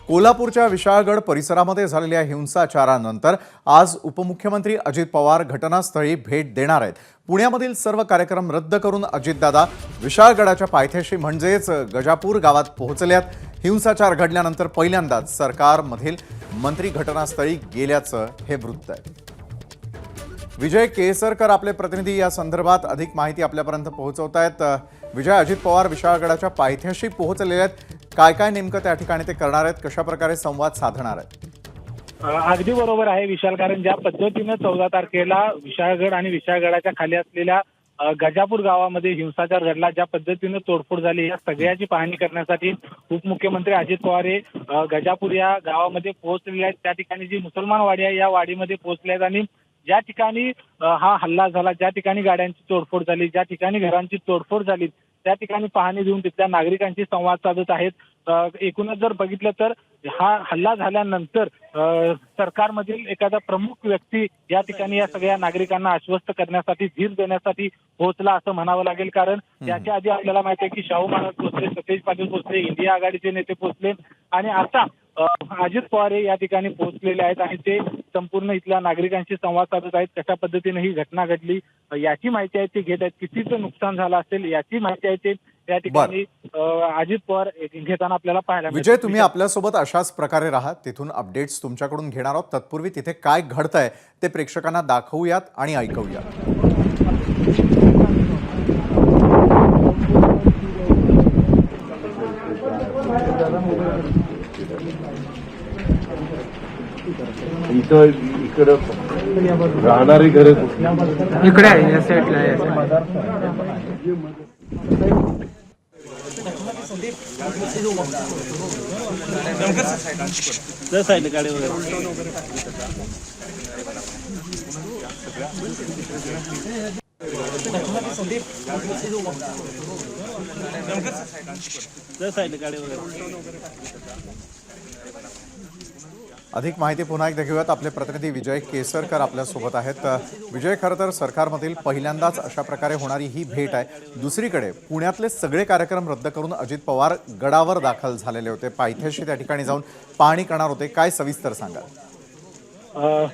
कोल्हापूरच्या विशाळगड परिसरामध्ये झालेल्या हिंसाचारानंतर आज उपमुख्यमंत्री अजित पवार घटनास्थळी भेट देणार आहेत। पुण्यामधील सर्व कार्यक्रम रद्द करून अजितदादा विशाळगडाच्या पायथ्याशी म्हणजेच गजापूर गावात पोहोचल्यात। हिंसाचार घडल्यानंतर पहिल्यांदाच सरकारमधील मंत्री घटनास्थळी गेल्याचं हे वृत्त आहे। विजय केसरकर आपले प्रतिनिधी या संदर्भात अधिक माहिती आपल्यापर्यंत पोहोचवतायत। विजय, अजित पवार विशाळगडाच्या पायथ्याशी पोहोचलेले आहेत, काय नेमकं त्या ठिकाणी ते करणार आहेत, कशा प्रकारे संवाद साधणार आहेत? अगदी बरोबर आहे विशाल, कारण ज्या पद्धतीने 14 तारखेला विशाळगड आणि विशाळगडाच्या खाली असलेल्या गजापूर गावामध्ये हिंसाचार घडला, ज्या पद्धतीने तोडफोड झाली, या सगळ्याची पाहणी करण्यासाठी उपमुख्यमंत्री अजित पवार हे गजापूर या गावामध्ये पोहोचलेले आहेत। त्या ठिकाणी जी मुसलमान वाडी आहे या वाडीमध्ये पोहोचले आहेत आणि ज्या ठिकाणी हा हल्ला झाला, ज्या ठिकाणी गाड्यांची तोडफोड झाली, ज्या ठिकाणी घरांची तोडफोड झाली, त्या ठिकाणी पाहणी देऊन तिथल्या नागरिकांशी संवाद साधत आहेत। एकूणच जर बघितलं तर हा हल्ला झाल्यानंतर सरकारमधील एखादा प्रमुख व्यक्ती या ठिकाणी या सगळ्या नागरिकांना आश्वस्त करण्यासाठी, धीर देण्यासाठी पोहोचला असं म्हणावं लागेल। कारण याच्या आधी आपल्याला माहिती आहे की शाहू महाराज पोहोचले, सतेज पाटील पोहोचले, इंडिया आघाडीचे नेते पोहोचले आणि आता अजित पवार या ठिकाणी पोहोचलेले आहेत आणि ते संपूर्ण इथल्या नागरिकांशी संवाद साधत आहेत। कशा पद्धतीने ही घटना घडली याची माहिती आहे ते घेत आहेत, कितीचं नुकसान झालं असेल याची माहिती आहे ते या ठिकाणी अजित पवार घेताना आपल्याला पाहायला मिळालं। विजय, तुम्ही आपल्यासोबत अशाच प्रकारे राहा, तिथून अपडेट्स तुमच्याकडून घेणार आहोत। तत्पूर्वी तिथे काय घडतंय ते प्रेक्षकांना दाखवूयात आणि ऐकवूयात। इथं इकडं राहणारी घर इकडे आहे, या साईडला आहे। अधिक माहिती पुन्हा एकदा घेऊयात। आपले प्रतिनिधी विजय केसरकर आपल्यासोबत आहेत। विजय, खरं तर सरकारमधील पहिल्यांदाच अशा प्रकारे होणारी ही भेट आहे। दुसरीकडे पुण्यातले सगळे कार्यक्रम रद्द करून अजित पवार गडावर दाखल झालेले होते, पायथ्याशी त्या ठिकाणी जाऊन पाहणी करणार होते, काय सविस्तर सांगाल?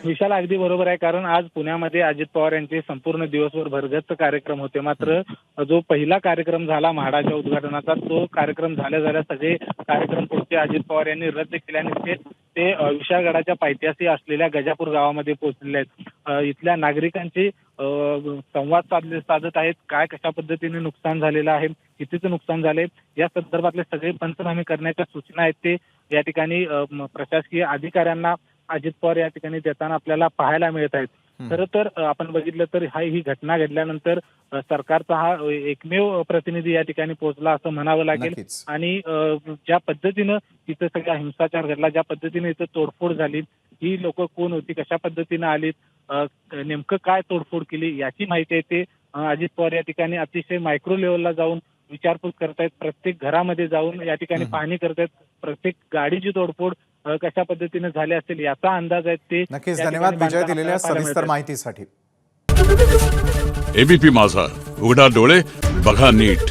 विशाल, अगदी बरोबर आहे, कारण आज पुण्यामध्ये अजित पवार यांचे संपूर्ण दिवसभर भरगच्च कार्यक्रम होते। मात्र जो पहिला कार्यक्रम झाला म्हाडाच्या उद्घाटनाचा, तो कार्यक्रम झाल्या सगळे कार्यक्रम पुढचे अजित पवार यांनी रद्द केल्याने ते विशाळगडाच्या पायथ्याशी असलेल्या गजापूर गावामध्ये पोहोचलेले आहेत। इथल्या नागरिकांची संवाद साधत आहेत, काय कशा पद्धतीने नुकसान झालेलं आहे, कितीचं नुकसान झालंय या संदर्भातले सगळे पंचनामे करण्याच्या सूचना आहेत ते या ठिकाणी प्रशासकीय अधिकाऱ्यांना अजित पवार या ठिकाणी देताना आपल्याला पाहायला मिळत आहेत। खरं तर आपण बघितलं तर ही घटना घडल्यानंतर सरकारचा हा एकमेव प्रतिनिधी या ठिकाणी पोहोचला असं म्हणावं लागेल। आणि ज्या पद्धतीनं तिथं सगळा हिंसाचार घडला, ज्या पद्धतीने इथं तोडफोड झाली, ही लोक कोण होती, कशा पद्धतीनं आलीत, नेमकं काय तोडफोड केली याची माहिती आहे ते अजित पवार या ठिकाणी अतिशय मायक्रो लेव्हलला जाऊन विचारपूस करतायत, प्रत्येक घरामध्ये जाऊन या ठिकाणी पाहणी करतायत, प्रत्येक गाडीची तोडफोड कशा पद्धतीने झाले असेल याचा अंदाज आहे ते। नक्कीच, धन्यवाद विजय दिलेल्या सविस्तर माहितीसाठी। एबीपी माझा, उघडा डोळे बघा नीट।